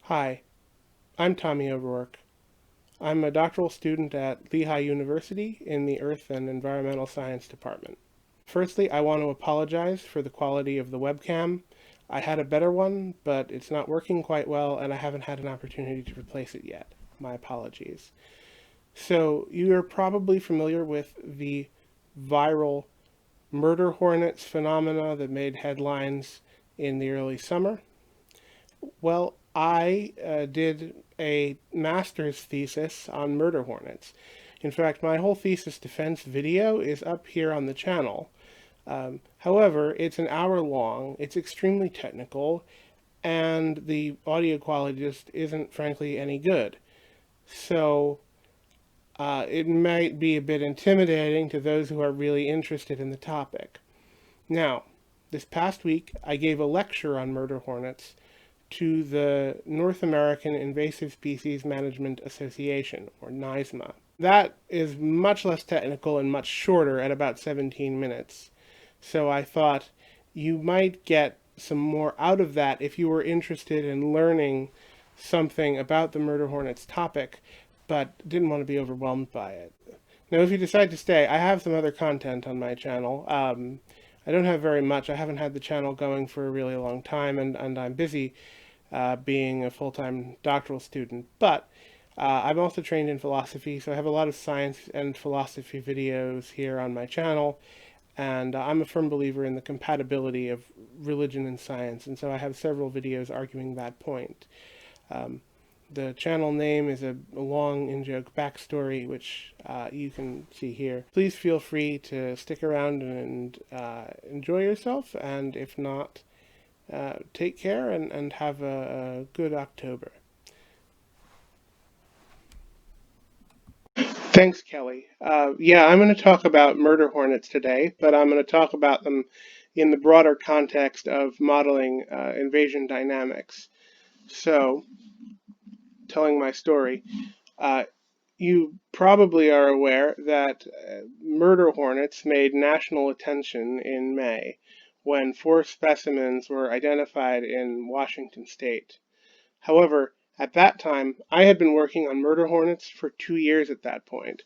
Hi, I'm Tommy O'Rourke. I'm a doctoral student at Lehigh University in the Earth and Environmental Science Department. Firstly, I want to apologize for the quality of the webcam. I had a better one, but it's not working quite well, and I haven't had an opportunity to replace it yet. My apologies. So, you're probably familiar with the viral murder hornets phenomena that made headlines in the early summer. Well, I did a master's thesis on murder hornets. In fact, my whole thesis defense video is up here on the channel. However, it's an hour long, it's extremely technical, and the audio quality just isn't, frankly, any good. So, it might be a bit intimidating to those who are really interested in the topic. Now, this past week, I gave a lecture on murder hornets to the North American Invasive Species Management Association, or naisma. That is much less technical and much shorter at about 17 minutes. So I thought you might get some more out of that if you were interested in learning something about the murder hornets topic, but didn't want to be overwhelmed by it. Now, if you decide to stay, I have some other content on my channel. I don't have very much. I haven't had the channel going for a really long time, and I'm busy being a full-time doctoral student. But I'm also trained in philosophy, so I have a lot of science and philosophy videos here on my channel, and I'm a firm believer in the compatibility of religion and science, and so I have several videos arguing that point. Um, the channel name is a long in-joke backstory, which you can see here. Please feel free to stick around and enjoy yourself, and if not, take care and have a good October. Thanks, Kelly. Yeah, I'm going to talk about murder hornets today, but I'm going to talk about them in the broader context of modeling invasion dynamics. So, telling my story, uh, you probably are aware that murder hornets made national attention in May when four specimens were identified in Washington state. However, at that time, I had been working on murder hornets for 2 years at that point.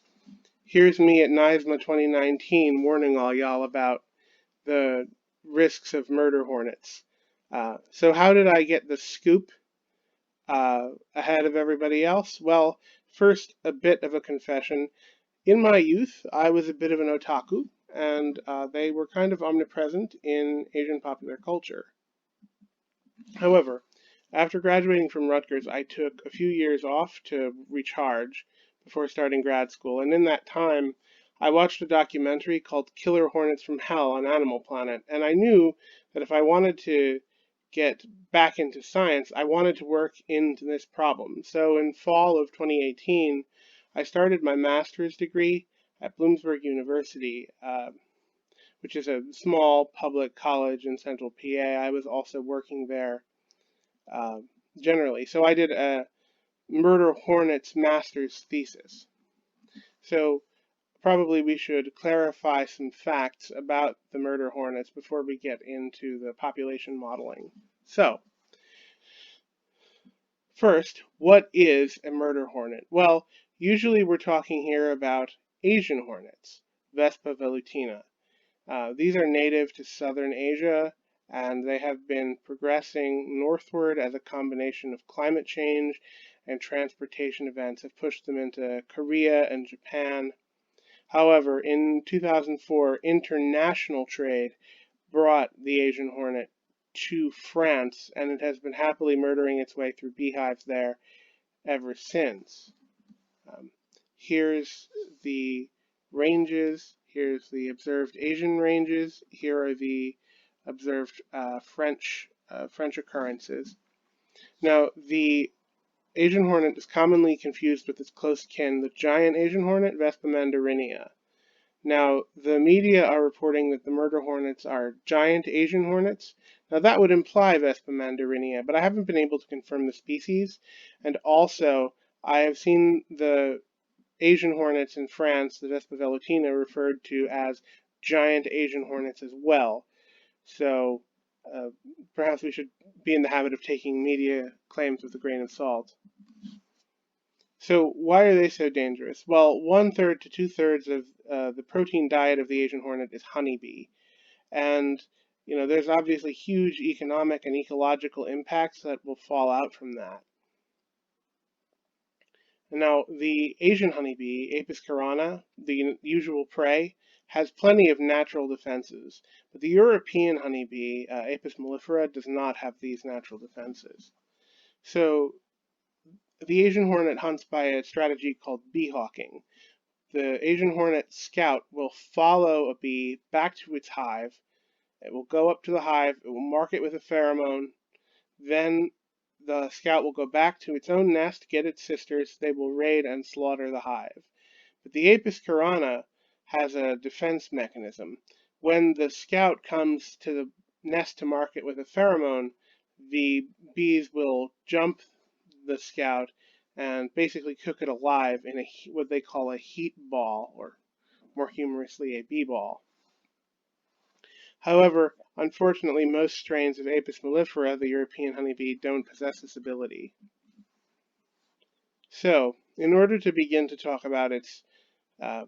Here's me at NISMA 2019 warning all y'all about the risks of murder hornets. So how did I get the scoop ahead of everybody else? Well, first, a bit of a confession. In my youth, I was a bit of an otaku, and they were kind of omnipresent in Asian popular culture. However, after graduating from Rutgers, I took a few years off to recharge before starting grad school, and in that time, I watched a documentary called Killer Hornets from Hell on Animal Planet, and I knew that if I wanted to get back into science, I wanted to work into this problem. So in fall of 2018, I started my master's degree at Bloomsburg University, which is a small public college in central PA. I was also working there uh, generally. So I did a murder hornets master's thesis. So probably we should clarify some facts about the murder hornets before we get into the population modeling. So, first, what is a murder hornet? Well, usually we're talking here about Asian hornets, Vespa velutina. These are native to southern Asia, and they have been progressing northward as a combination of climate change and transportation events have pushed them into Korea and Japan. However, in 2004, international trade brought the Asian hornet to France, and it has been happily murdering its way through beehives there ever since. Um, Here's the ranges. Here's the observed Asian ranges. Here are the observed French occurrences. Now, the Asian hornet is commonly confused with its close kin, the giant Asian hornet, Vespa mandarinia. Now, the media are reporting that the murder hornets are giant Asian hornets. Now, that would imply Vespa mandarinia, but I haven't been able to confirm the species. And also, I have seen the Asian hornets in France, the Vespa velutina, referred to as giant Asian hornets as well. So perhaps we should be in the habit of taking media claims with a grain of salt. So why are they so dangerous? Well, 1/3 to 2/3 of the protein diet of the Asian hornet is honeybee, and there's obviously huge economic and ecological impacts that will fall out from that. Now, the Asian honeybee, Apis carana, the usual prey, has plenty of natural defenses, but the European honeybee, Apis mellifera, does not have these natural defenses. So the Asian hornet hunts by a strategy called bee hawking. The Asian hornet scout will follow a bee back to its hive. It will go up to the hive, it will mark it with a pheromone, then the scout will go back to its own nest, get its sisters, they will raid and slaughter the hive. But the Apis carana has a defense mechanism. When the scout comes to the nest to mark it with a pheromone, the bees will jump the scout and basically cook it alive in what they call a heat ball, or more humorously, a bee ball. However, unfortunately, most strains of Apis mellifera, the European honeybee, don't possess this ability. So, in order to begin to talk about its uh,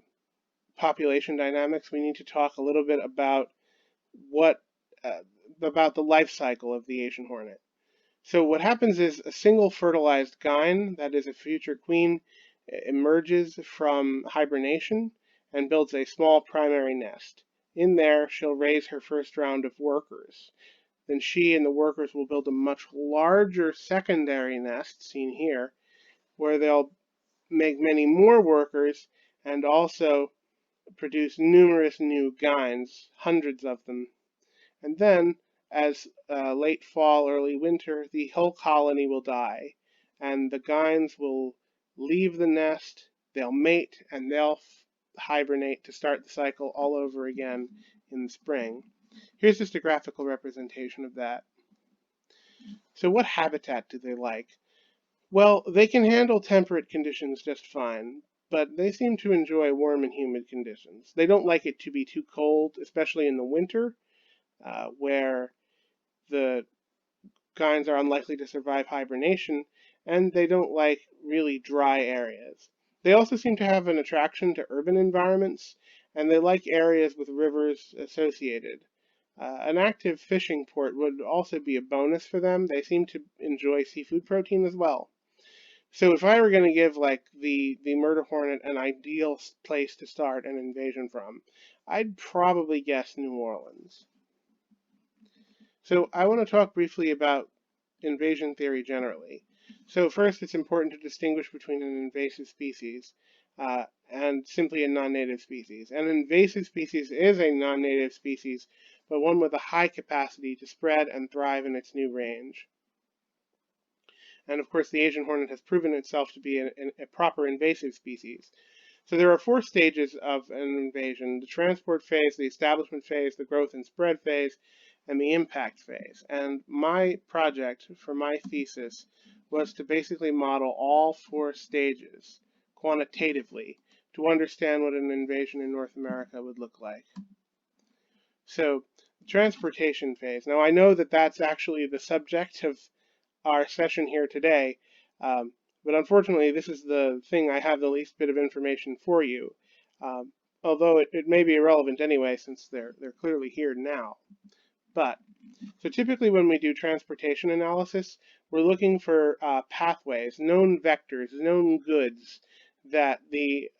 population dynamics, we need to talk a little bit about what about the life cycle of the Asian hornet. So what happens is a single fertilized gyne, that is a future queen, emerges from hibernation and builds a small primary nest. In there, she'll raise her first round of workers. Then she and the workers will build a much larger secondary nest, seen here, where they'll make many more workers and also produce numerous new gynes, hundreds of them. And then, as late fall, early winter, the whole colony will die, and the gynes will leave the nest, they'll mate, and they'll hibernate to start the cycle all over again in the spring. Here's just a graphical representation of that. So what habitat do they like? Well, they can handle temperate conditions just fine, but they seem to enjoy warm and humid conditions. They don't like it to be too cold, especially in the winter, where the gynes are unlikely to survive hibernation, and they don't like really dry areas. They also seem to have an attraction to urban environments, and they like areas with rivers associated. An active fishing port would also be a bonus for them. They seem to enjoy seafood protein as well. So if I were going to give the murder hornet an ideal place to start an invasion from, I'd probably guess New Orleans. So I want to talk briefly about invasion theory generally. So first, it's important to distinguish between an invasive species and simply a non-native species. An invasive species is a non-native species, but one with a high capacity to spread and thrive in its new range. And of course, the Asian hornet has proven itself to be a proper invasive species. So there are 4 stages of an invasion: the transport phase, the establishment phase, the growth and spread phase, and the impact phase. And my project for my thesis was to basically model all 4 stages quantitatively to understand what an invasion in North America would look like. So, the transportation phase. Now, I know that that's actually the subject of our session here today, but unfortunately, this is the thing I have the least bit of information for you, although it may be irrelevant anyway since they're clearly here now. But so typically when we do transportation analysis, we're looking for pathways, known vectors, known goods that the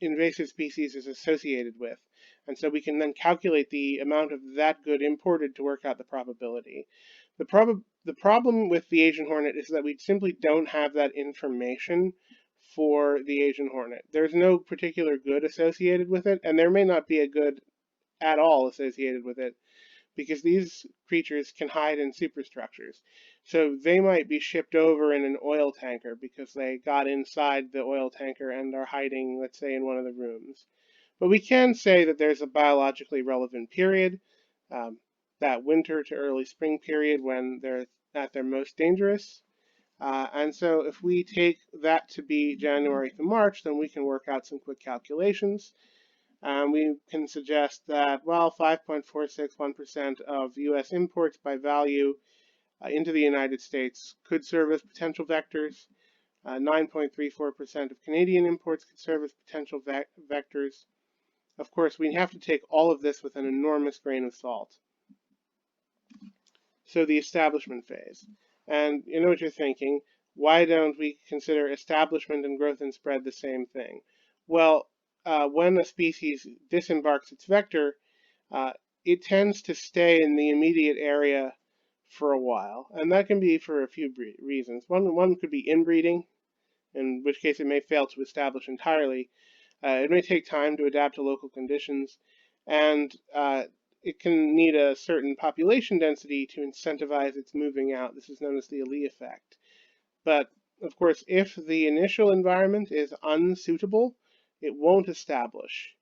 invasive species is associated with. And so we can then calculate the amount of that good imported to work out the probability. The problem with the Asian hornet is that we simply don't have that information for the Asian hornet. There's no particular good associated with it, and there may not be a good at all associated with it, because these creatures can hide in superstructures. So they might be shipped over in an oil tanker because they got inside the oil tanker and are hiding, let's say, in one of the rooms. But we can say that there's a biologically relevant period, that winter to early spring period when they're at their most dangerous. And so if we take that to be January to March, then we can work out some quick calculations. We can suggest that, well, 5.461% of US imports by value into the United States could serve as potential vectors. 9.34% of Canadian imports could serve as potential vectors. Of course, we have to take all of this with an enormous grain of salt. So the establishment phase. And you know what you're thinking, why don't we consider establishment and growth and spread the same thing? Well, when a species disembarks its vector, uh, it tends to stay in the immediate area for a while, and that can be for a few reasons. One could be inbreeding, in which case it may fail to establish entirely. It may take time to adapt to local conditions, and it can need a certain population density to incentivize its moving out. This is known as the Lee effect. But of course, if the initial environment is unsuitable, it won't establish.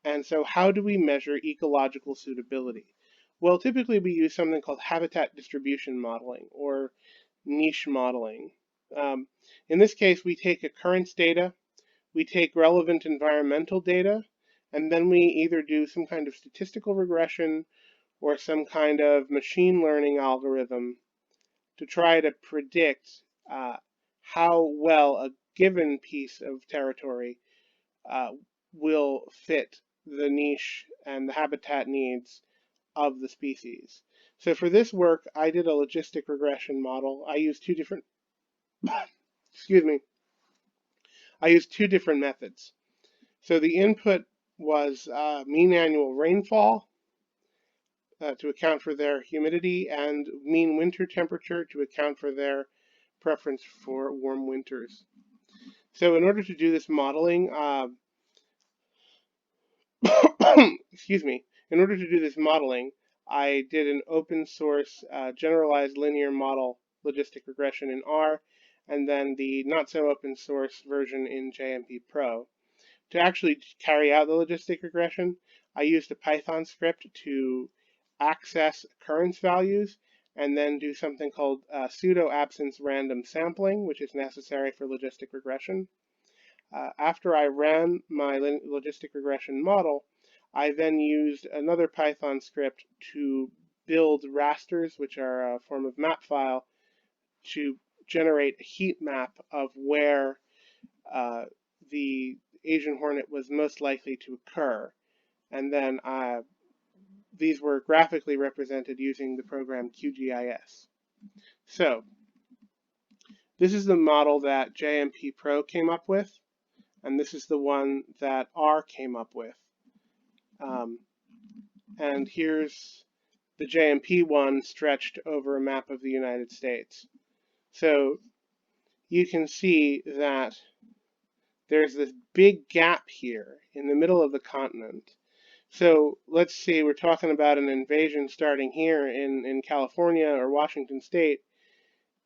And so how do we measure ecological suitability? Well, typically we use something called habitat distribution modeling or niche modeling. In this case, we take occurrence data, we take relevant environmental data, and then we either do some kind of statistical regression or some kind of machine learning algorithm to try to predict how well a given piece of territory uh, will fit the niche and the habitat needs of the species. So for this work, I did a logistic regression model. I used two different, excuse me, I used two different methods. So the input was mean annual rainfall to account for their humidity and mean winter temperature to account for their preference for warm winters. So in order to do this modeling, excuse me, in order to do this modeling, I did an open source generalized linear model logistic regression in R, and then the not so open source version in JMP Pro. To actually carry out the logistic regression, I used a Python script to access occurrence values and then do something called pseudo absence random sampling, which is necessary for logistic regression. After I ran my logistic regression model, I then used another Python script to build rasters, which are a form of map file, to generate a heat map of where the Asian hornet was most likely to occur. And then these were graphically represented using the program QGIS. So this is the model that JMP Pro came up with, and this is the one that R came up with. And here's the JMP one stretched over a map of the United States. So you can see that there's this big gap here in the middle of the continent. So let's see, we're talking about an invasion starting here in California or Washington State.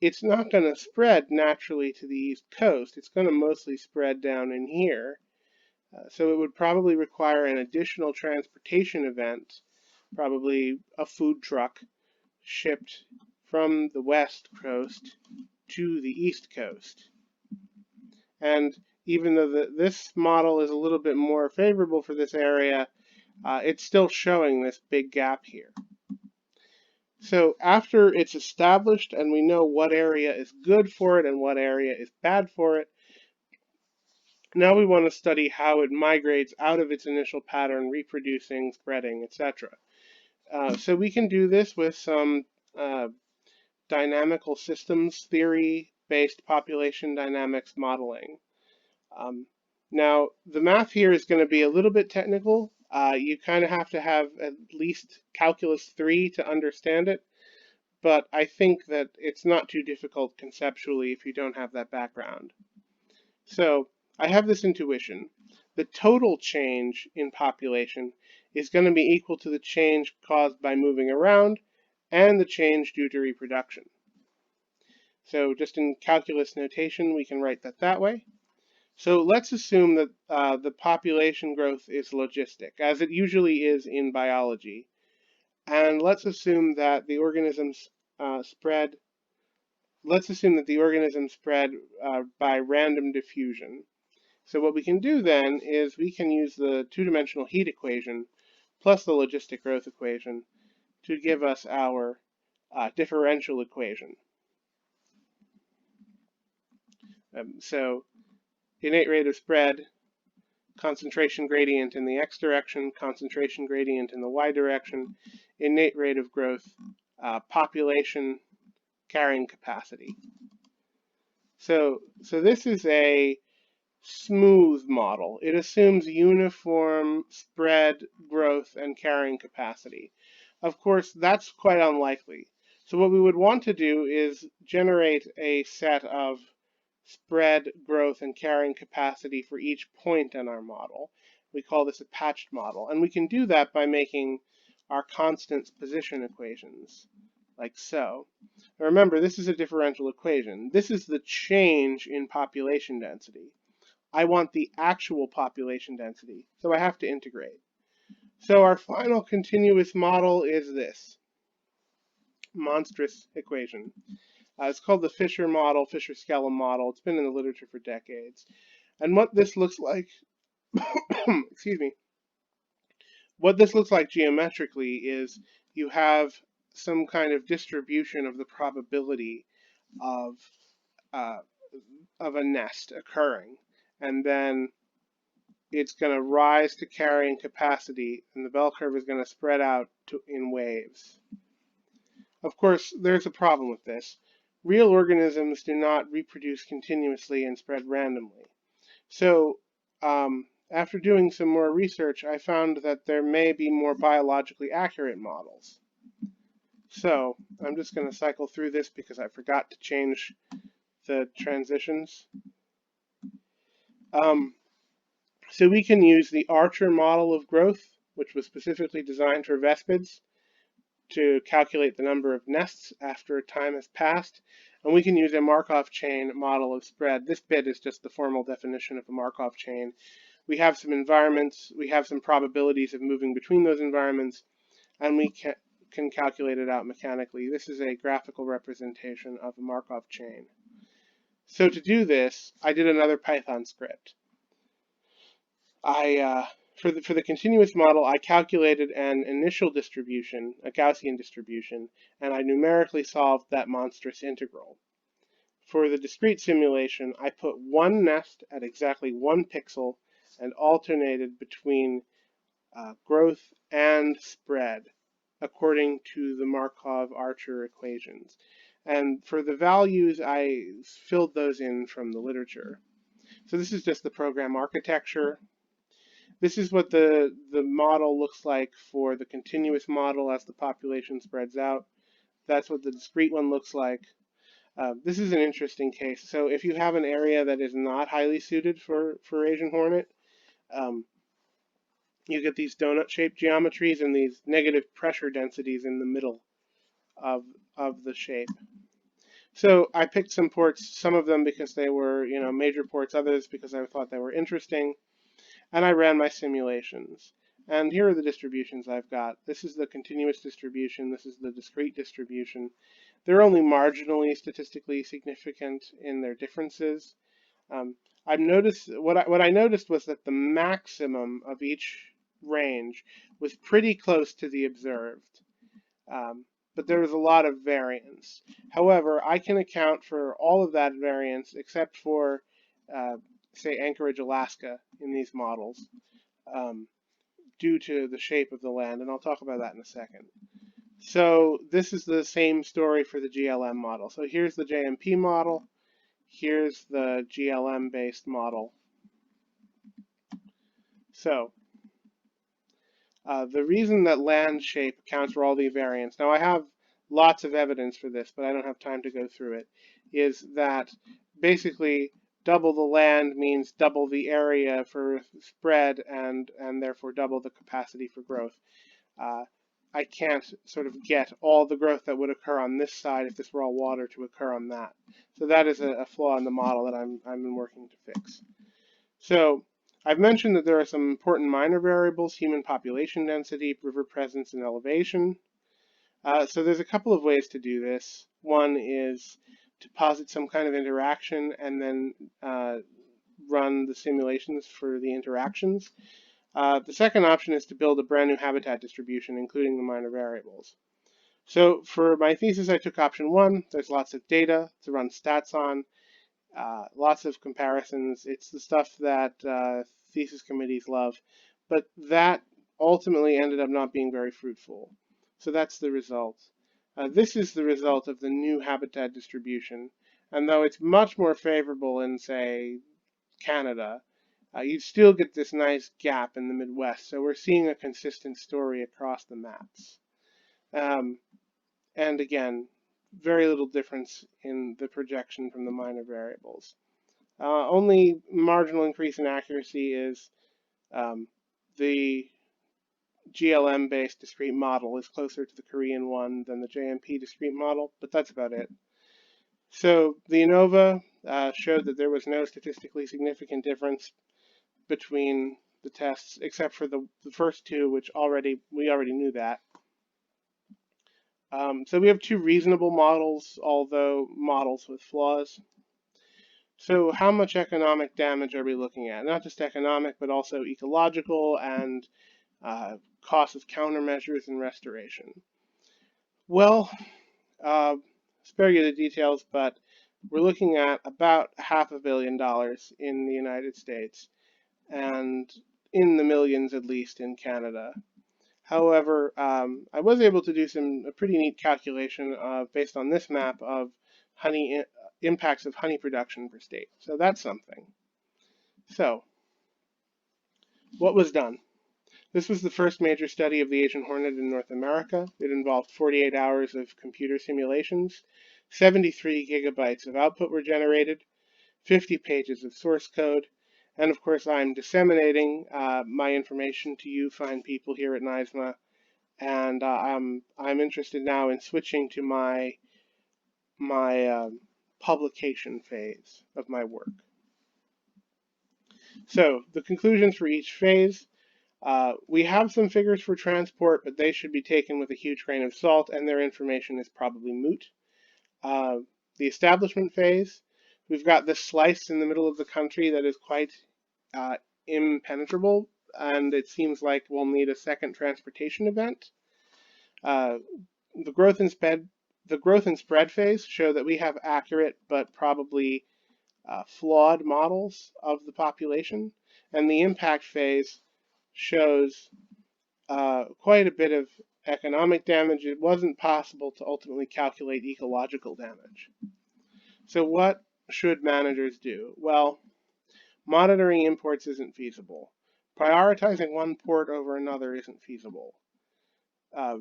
It's not going to spread naturally to the East Coast. It's going to mostly spread down in here. So it would probably require an additional transportation event, probably a food truck shipped from the West Coast to the East Coast. And even though this model is a little bit more favorable for this area, it's still showing this big gap here. So after it's established and we know what area is good for it and what area is bad for it, now we want to study how it migrates out of its initial pattern, reproducing, spreading, etc. So we can do this with some dynamical systems theory-based population dynamics modeling. Now, the math here is going to be a little bit technical. You kind of have to have at least Calculus 3 to understand it, but I think that it's not too difficult conceptually if you don't have that background. So I have this intuition. The total change in population is going to be equal to the change caused by moving around and the change due to reproduction. So just in calculus notation, we can write that way. So let's assume that the population growth is logistic, as it usually is in biology. And let's assume that the organisms spread by random diffusion. So what we can do then is we can use the two-dimensional heat equation plus the logistic growth equation to give us our differential equation. So innate rate of spread, concentration gradient in the x direction, concentration gradient in the y direction, innate rate of growth, population carrying capacity. So this is a smooth model. It assumes uniform spread, growth, and carrying capacity. Of course, that's quite unlikely. So what we would want to do is generate a set of spread, growth, and carrying capacity for each point in our model. We call this a patched model. And we can do that by making our constants position equations, like so. Now remember, this is a differential equation. This is the change in population density. I want the actual population density, so I have to integrate. So our final continuous model is this monstrous equation. It's called the Fisher model, Fisher-Skellum model. It's been in the literature for decades. And what this looks like, excuse me, what this looks like geometrically is you have some kind of distribution of the probability of uh, a nest occurring, and then it's going to rise to carrying capacity, and the bell curve is going to spread out in waves. Of course, there's a problem with this. Real organisms do not reproduce continuously and spread randomly. So after doing some more research, I found that there may be more biologically accurate models. So I'm just going to cycle through this because I forgot to change the transitions. So we can use the Archer model of growth, which was specifically designed for Vespids, to calculate the number of nests after time has passed. And we can use a Markov chain model of spread. This bit is just the formal definition of a Markov chain. We have some environments, we have some probabilities of moving between those environments, and we can calculate it out mechanically. This is a graphical representation of a Markov chain. So to do this, I did another Python script. For the continuous model, I calculated an initial distribution, a Gaussian distribution, and I numerically solved that monstrous integral. For the discrete simulation, I put one nest at exactly 1 pixel and alternated between growth and spread according to the Markov-Archer equations. And for the values, I filled those in from the literature. So this is just the program architecture. This is what the model looks like for the continuous model as the population spreads out. That's what the discrete one looks like. This is an interesting case. So if you have an area that is not highly suited for Asian hornet, you get these donut-shaped geometries and these negative pressure densities in the middle of the shape. So I picked some ports, some of them because they were, major ports, others because I thought they were interesting. And I ran my simulations. And here are the distributions I've got. This is the continuous distribution. This is the discrete distribution. They're only marginally statistically significant in their differences. I've noticed what I noticed was that the maximum of each range was pretty close to the observed, but there was a lot of variance. However, I can account for all of that variance except for say Anchorage, Alaska in these models due to the shape of the land, and I'll talk about that in a second. So this is the same story for the GLM model. So here's the JMP model, here's the GLM-based model. So the reason that land shape accounts for all the variance, now I have lots of evidence for this, but I don't have time to go through it, is that basically double the land means double the area for spread and therefore double the capacity for growth. I can't sort of get all the growth that would occur on this side if this were all water to occur on that. So that is a flaw in the model that I've been working to fix. So I've mentioned that there are some important minor variables: human population density, river presence, and elevation. So there's a couple of ways to do this. One is to posit some kind of interaction and then run the simulations for the interactions. The second option is to build a brand new habitat distribution, including the minor variables. So for my thesis, I took option one. There's lots of data to run stats on, lots of comparisons. It's the stuff that thesis committees love, but that ultimately ended up not being very fruitful. So that's the result. This is the result of the new habitat distribution. And though it's much more favorable in, say, Canada, you still get this nice gap in the Midwest. So we're seeing a consistent story across the maps. Um, and again, very little difference in the projection from the minor variables. Only marginal increase in accuracy is the GLM-based discrete model is closer to the Korean one than the JMP discrete model, but that's about it. So the ANOVA showed that there was no statistically significant difference between the tests, except for the first two, which we already knew that. So we have two reasonable models, although models with flaws. So how much economic damage are we looking at? Not just economic, but also ecological and cost of countermeasures and restoration. Well, spare you the details, but we're looking at about $500 million in the United States and in the millions at least in Canada. However, I was able to do a pretty neat calculation based on this map of impacts of honey production per state. So that's something. So, what was done? This was the first major study of the Asian hornet in North America. It involved 48 hours of computer simulations, 73 gigabytes of output were generated, 50 pages of source code, and of course I'm disseminating my information to you fine people here at naisma, and I'm interested now in switching to my publication phase of my work. So the conclusions for each phase. We have some figures for transport, but they should be taken with a huge grain of salt, and their information is probably moot. The establishment phase, we've got this slice in the middle of the country that is quite impenetrable, and it seems like we'll need a second transportation event. The growth and spread phase show that we have accurate but probably flawed models of the population, and the impact phase shows quite a bit of economic damage. It wasn't possible to ultimately calculate ecological damage. So what should managers do? Well, monitoring imports isn't feasible. Prioritizing one port over another isn't feasible.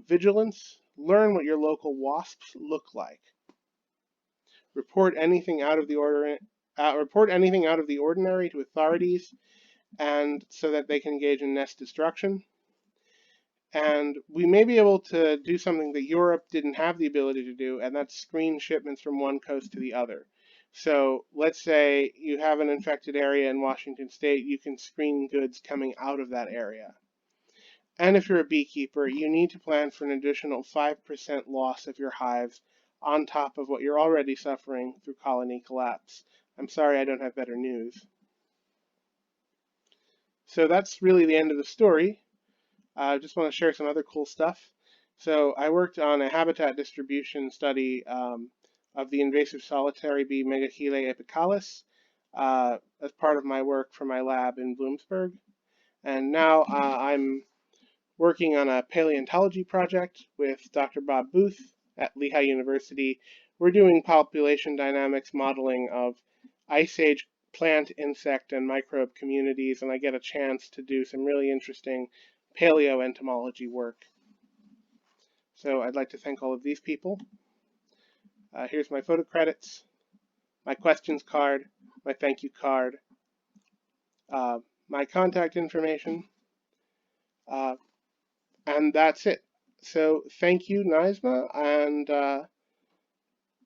Vigilance, learn what your local WASPs look like. Report anything out of the ordinary to authorities, and so that they can engage in nest destruction. And we may be able to do something that Europe didn't have the ability to do, and that's screen shipments from one coast to the other. So let's say you have an infected area in Washington State, you can screen goods coming out of that area. And if you're a beekeeper, you need to plan for an additional 5% loss of your hives on top of what you're already suffering through colony collapse. I'm sorry I don't have better news. So that's really the end of the story. I just want to share some other cool stuff. So I worked on a habitat distribution study of the invasive solitary bee Megachile epicalis as part of my work for my lab in Bloomsburg. And now I'm working on a paleontology project with Dr. Bob Booth at Lehigh University. We're doing population dynamics modeling of Ice Age plant, insect, and microbe communities, and I get a chance to do some really interesting paleoentomology work. So I'd like to thank all of these people. Here's my photo credits, my questions card, my thank you card, my contact information, and that's it. So thank you, naisma, and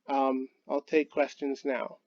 I'll take questions now.